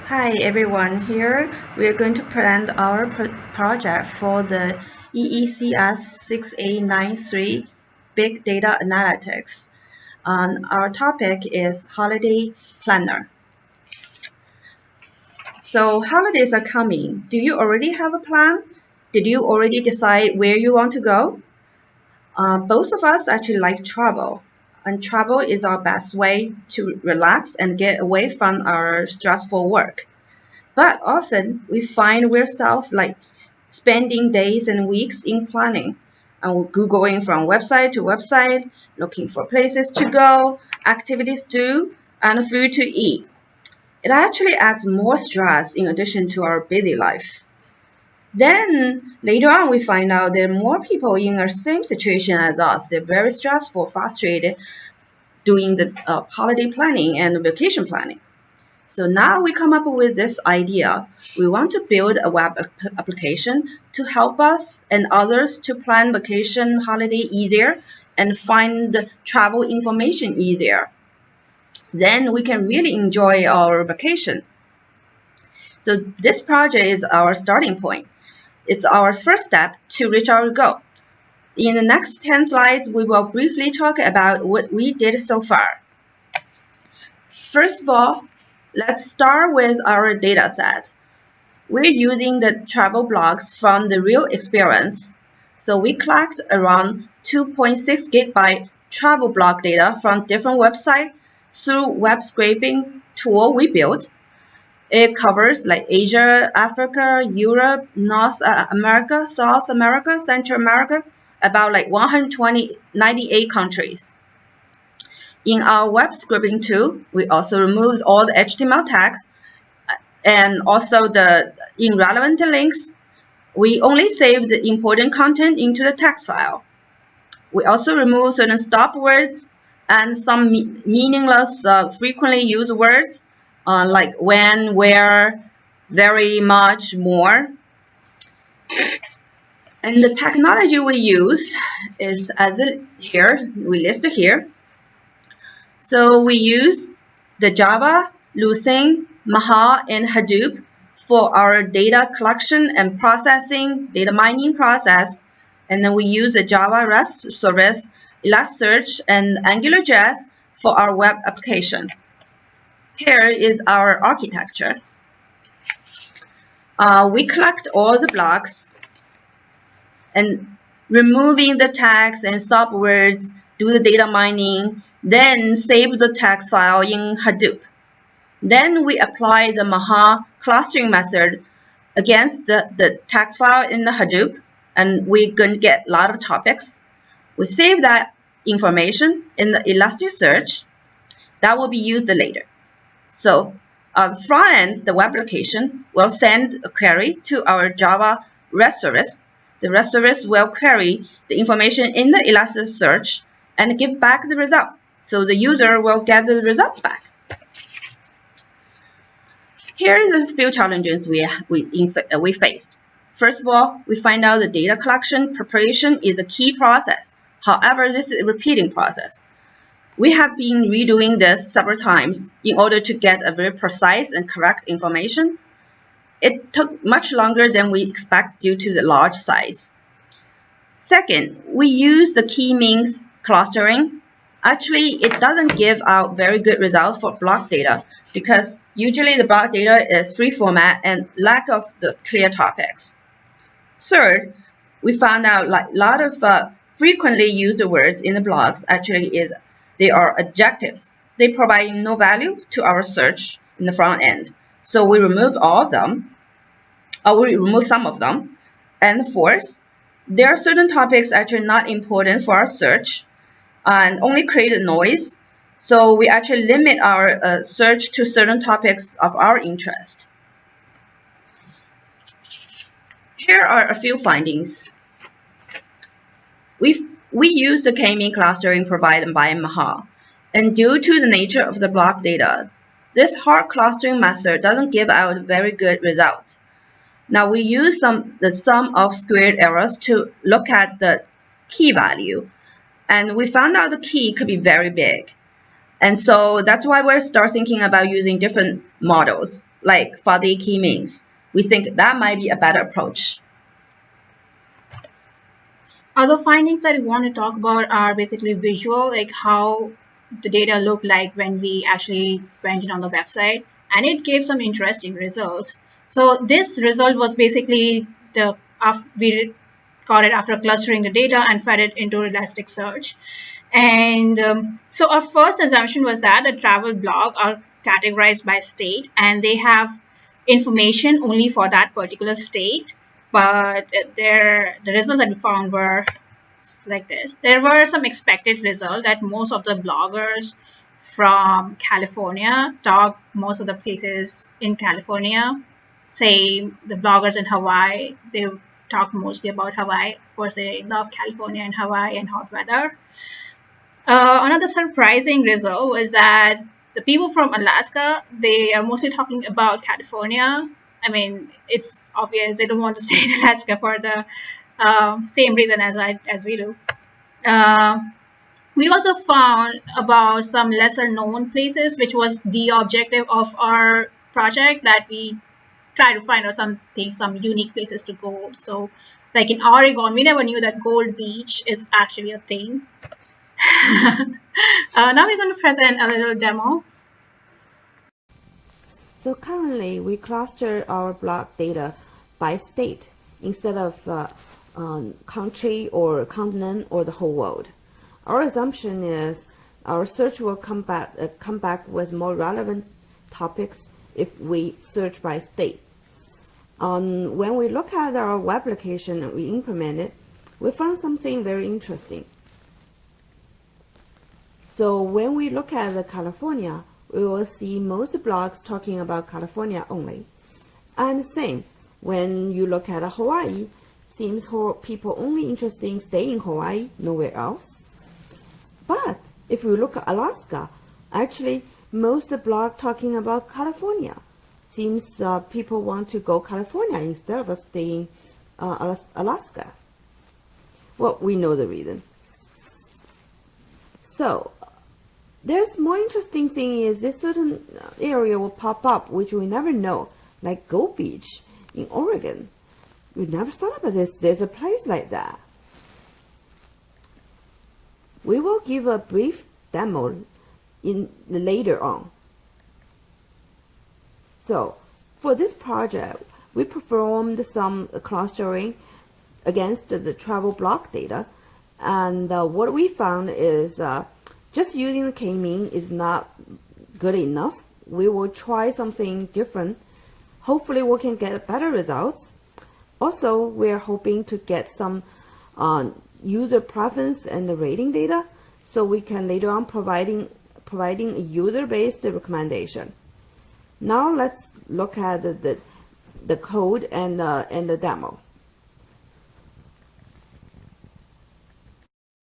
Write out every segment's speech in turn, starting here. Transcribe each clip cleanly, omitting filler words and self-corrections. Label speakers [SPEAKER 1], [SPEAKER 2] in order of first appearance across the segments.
[SPEAKER 1] Hi everyone, here we are going to present our project for the EECS 6A93 Big Data Analytics. Our topic is Holiday Planner. So holidays are coming. Do you already have a plan? Did you already decide where you want to go? Both of us actually like travel, and travel is our best way to relax and get away from our stressful work. But often we find ourselves spending days and weeks in planning and Googling from website to website, looking for places to go, activities to do, and food to eat. It actually adds more stress in addition to our busy life. Then later on, we find out there are more people in the same situation as us. They're very stressful, frustrated doing the holiday planning and vacation planning. So now we come up with this idea. We want to build a web application to help us and others to plan vacation holiday easier and find travel information easier. Then we can really enjoy our vacation. So this project is our starting point. It's our first step to reach our goal. In the next 10 slides, we will briefly talk about what we did so far. First of all, let's start with our data set. We're using the travel blogs from the real experience. So we collect around 2.6 gigabyte travel blog data from different websites through web scraping tool we built. It covers Asia, Africa, Europe, North America, South America, Central America, about 98 countries. In our web scraping tool, we also removed all the HTML tags and also the irrelevant links. We only save the important content into the text file. We also remove certain stop words and some meaningless, frequently used words like when, where, very much, more. And the technology we use is we list here. So we use the Java, Lucene, Maha, and Hadoop for our data collection and processing, data mining process. And then we use the Java REST service, Elasticsearch, and AngularJS for our web application. Here is our architecture. We collect all the blocks and removing the tags and stop words, do the data mining, then save the text file in Hadoop. Then we apply the Maha clustering method against the text file in the Hadoop, and we're going to get a lot of topics. We save that information in the Elasticsearch. That will be used later. So on the front end, the web application will send a query to our Java REST service. The REST service will query the information in the Elasticsearch and give back the result. So the user will get the results back. Here is a few challenges we faced. First of all, we find out the data collection preparation is a key process. However, this is a repeating process. We have been redoing this several times in order to get a very precise and correct information. It took much longer than we expect due to the large size. Second, we use the k-means clustering. Actually, it doesn't give out very good results for block data because usually the block data is free format and lack of the clear topics. Third, we found out a lot of frequently used words in the blogs they are adjectives. They provide no value to our search in the front end. So we remove all of them, or we remove some of them. And fourth, there are certain topics actually not important for our search and only create a noise. So we actually limit our search to certain topics of our interest. Here are a few findings. We use the k-means clustering provided by Maha, and due to the nature of the block data, this hard clustering method doesn't give out very good results. Now we use the sum of squared errors to look at the key value, and we found out the key could be very big. And so that's why we start thinking about using different models. like for the key means. We think that might be a better approach.
[SPEAKER 2] Other findings that we want to talk about are basically visual, like how the data looked like when we actually went in on the website, and it gave some interesting results. So this result was basically we got it after clustering the data and fed it into Elasticsearch. And so our first assumption was that the travel blogs are categorized by state and they have information only for that particular state. But the results that we found were like this. There were some expected results that most of the bloggers from California talk most of the places in California. Say the bloggers in Hawaii, they talk mostly about Hawaii. Of course, they love California and Hawaii and hot weather. Another surprising result was that the people from Alaska, they are mostly talking about California. I mean, it's obvious they don't want to stay in Alaska for the same reason as we do. Uh, we also found about some lesser known places, which was the objective of our project, that we try to find out some unique places to go. So, like in Oregon, we never knew that Gold Beach is actually a thing. Now we're going to present a little demo.
[SPEAKER 3] So currently, we cluster our blog data by state instead of country or continent or the whole world. Our assumption is our search will come back with more relevant topics if we search by state. When we look at our web application and we implement it, we found something very interesting. So when we look at the California, we will see most blogs talking about California only. And same, when you look at Hawaii, seems people only interested in staying in Hawaii, nowhere else. But if we look at Alaska, actually most blog talking about California. Seems people want to go California instead of staying Alaska. Well, we know the reason. So there's more interesting thing is this certain area will pop up which we never know, like Gold Beach in Oregon. We never thought about this. There's a place like that. We will give a brief demo later on. So for this project, we performed some clustering against the travel block data, and what we found is just using the k-mean is not good enough. We will try something different. Hopefully we can get better results. Also, we're hoping to get some user preference and the rating data, so we can later on providing a user-based recommendation. Now let's look at the code and the demo.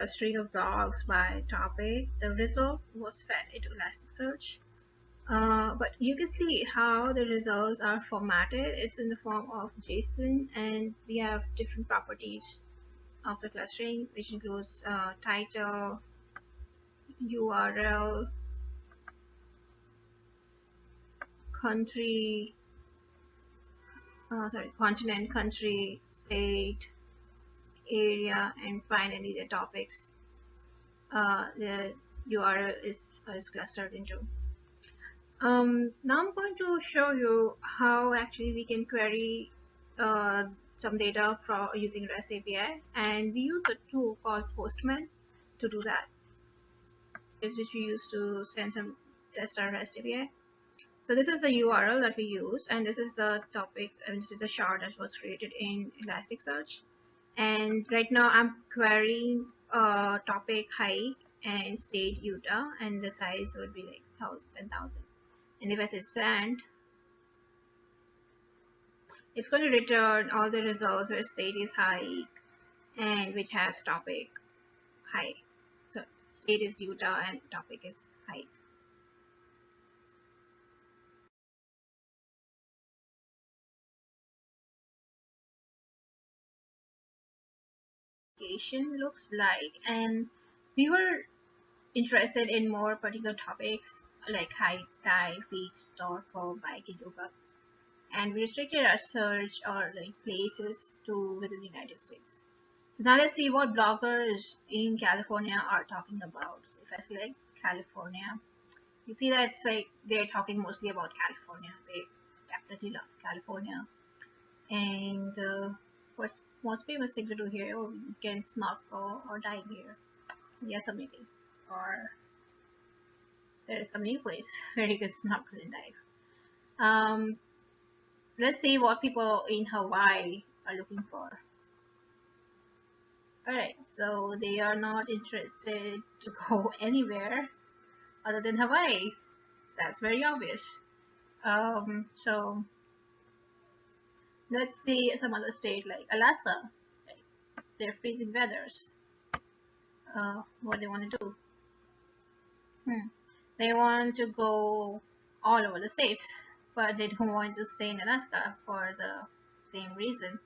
[SPEAKER 2] A string of blogs by topic. The result was fed into Elasticsearch. But you can see how the results are formatted. It's in the form of JSON, and we have different properties of the clustering, which includes title, URL, country, continent, country, state, area, and finally the topics the URL is clustered into. Now I'm going to show you how actually we can query some data from using REST API, and we use a tool called Postman to do that, which we use to send some test our REST API. So this is the URL that we use, and this is the topic, and this is the shard that was created in Elasticsearch. And right now I'm querying topic hike and state Utah, and the size would be like 10,000. And if I say send, it's going to return all the results where state is hike and which has topic hike. So state is Utah and topic is hike. Looks like, and we were interested in more particular topics like hike, dive, beach, snorkel, bike, yoga. and we restricted our search or like places to within the United States. Now let's see what bloggers in California are talking about. So if I select California, you see that it's like they're talking mostly about California. They definitely love California. And what's most famous thing to do here, oh, you can snorkel or dive here. Yosemite, or there is some new place where you can snorkel and dive. Let's see what people in Hawaii are looking for. Alright, so they are not interested to go anywhere other than Hawaii. That's very obvious. So let's see some other state like Alaska. Like, they're freezing weathers. What they want to do? They want to go all over the states, but they don't want to stay in Alaska for the same reason.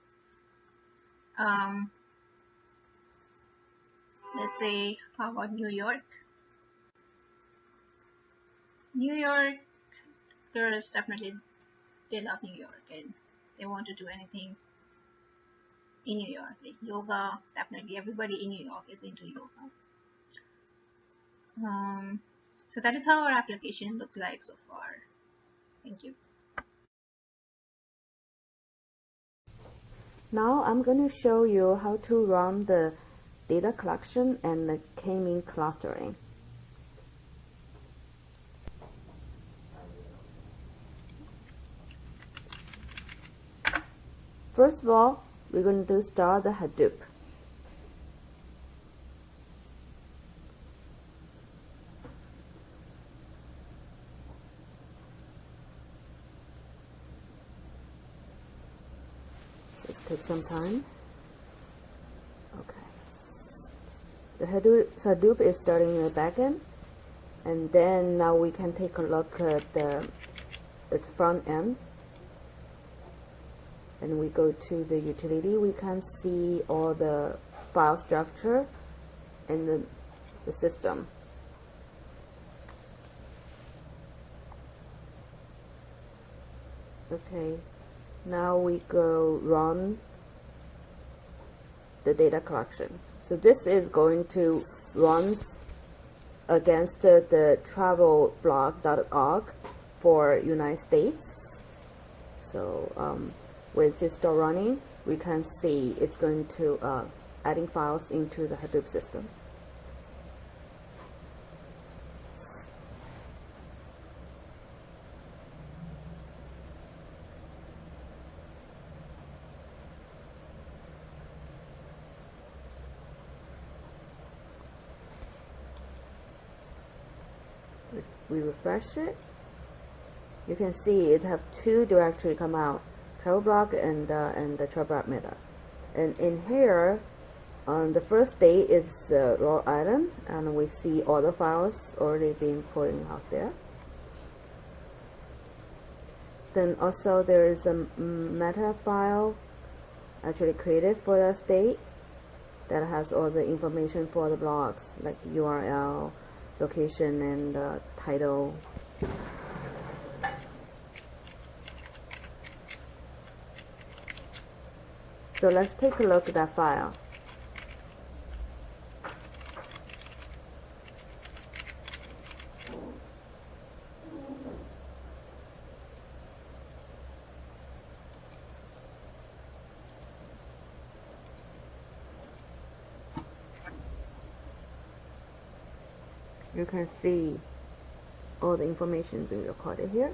[SPEAKER 2] Let's say, how about New York? New Yorkers definitely, they love New York and they want to do anything in New York, like yoga. Definitely everybody in New York is into yoga. So that is how our application looks like so far. Thank you.
[SPEAKER 3] Now I'm going to show you how to run the data collection and the k-mean clustering. First of all, we're going to start the Hadoop. Take some time. Okay. The Hadoop is starting in the backend, and then now we can take a look at its front end. And we go to the utility. We can see all the file structure and the system. Okay. Now we go run the data collection. So this is going to run against the travelblog.org for United States. So with this still running, we can see it's going to adding files into the Hadoop system. We refresh it, you can see it have two directories come out, Travelblog and the Travelblog Meta. And in here, on the first state is Rhode Island, and we see all the files already being pulling out there. Then also there is a meta file actually created for that state that has all the information for the blogs, like URL, location, and title. So let's take a look at that file. You can see all the information being recorded here.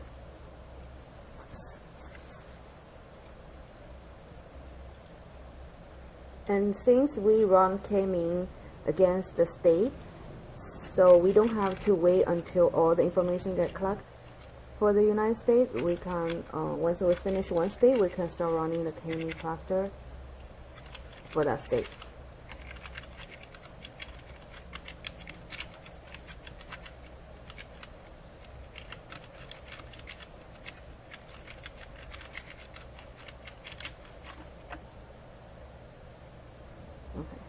[SPEAKER 3] And since we run k-mean against the state, so we don't have to wait until all the information get collected for the United States. We can, once we finish one state, we can start running the k-mean cluster for that state. Okay.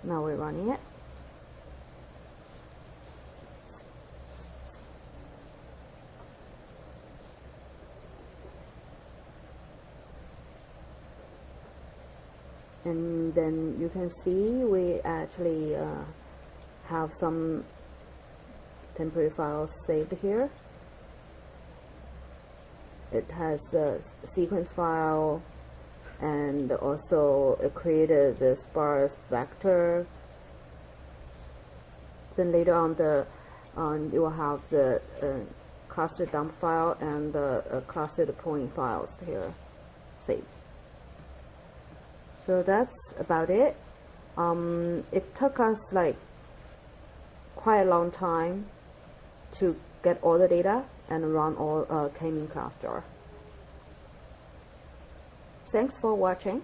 [SPEAKER 3] Now we're running it. And then you can see we actually have some temporary files saved here. It has a sequence file, and also it created the sparse vector. Then later on, you will have the cluster dump file and the cluster deploying files here saved. So that's about it. It took us like quite a long time to get all the data and run all K-mean cluster. Thanks for watching.